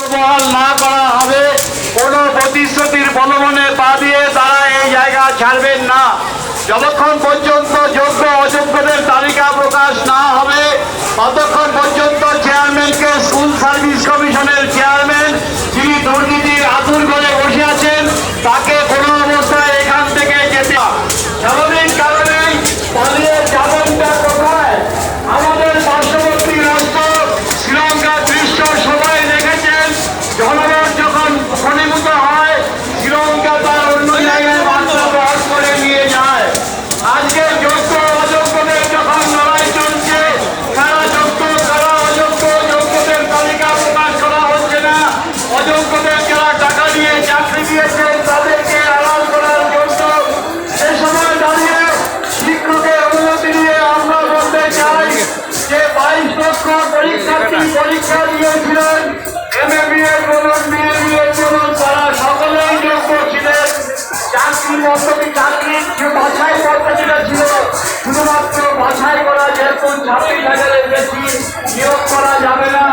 বহাল না করা হবে, কোনো প্রতিশ্রুতির প্রলোভনে পা দিয়ে তারা এই জায়গা ছাড়বেন না। যতক্ষণ পর্যন্ত যোগ্য অযোগ্যদের তালিকা প্রকাশ না হবে ততক্ষণ পর্যন্ত চেয়ারম্যানকে স্কুল সার্ভিস কমিশনের চেয়ারম্যান যিনি দুর্নীতির আতুর করে বসে আছেন তাকে কোনো অবস্থায় এখান থেকে যেতে স্বাভাবিক কারণেই পালিয়ে যাবেনটা কোথায়? আমাদের পার্শ্ববর্তী রাষ্ট্র শ্রীলঙ্কার দৃশ্য সবাই দেখেছেন। জনগণ যখন ঘনীভূত হয় শ্রীলঙ্কা তার অন্য জায়গায় বার্তা প্রকাশ করে নিয়ে যায়। আজকে যোগ্য অযোগ্যদের যখন লড়াই চলছে, কারা যোগ্য কারা অযোগ্য, যোগ্যদের তালিকা প্রকাশ করা হচ্ছে না, অযোগ্যদের যারা টাকা দিয়ে চাকরি দিয়েছেন তাদেরকে আড়াল করার জন্য সে সময় দাঁড়িয়ে শিক্ষকের অনুমতি নিয়ে আমরা বলতে চাই যে 22 লক্ষ পরীক্ষার্থী পরীক্ষা দিয়েছিলেন, MBA বলুন BA বলুন, তারা সকলেই যোগ্য ছিলেন। চাকরির পদ্ধতি, চাকরির যে বাছাই পদ্ধতিটা ছিল শুধুমাত্র বাছাই করা, যেহেতু 26,000-এর বেশি নিয়োগ করা যাবে না,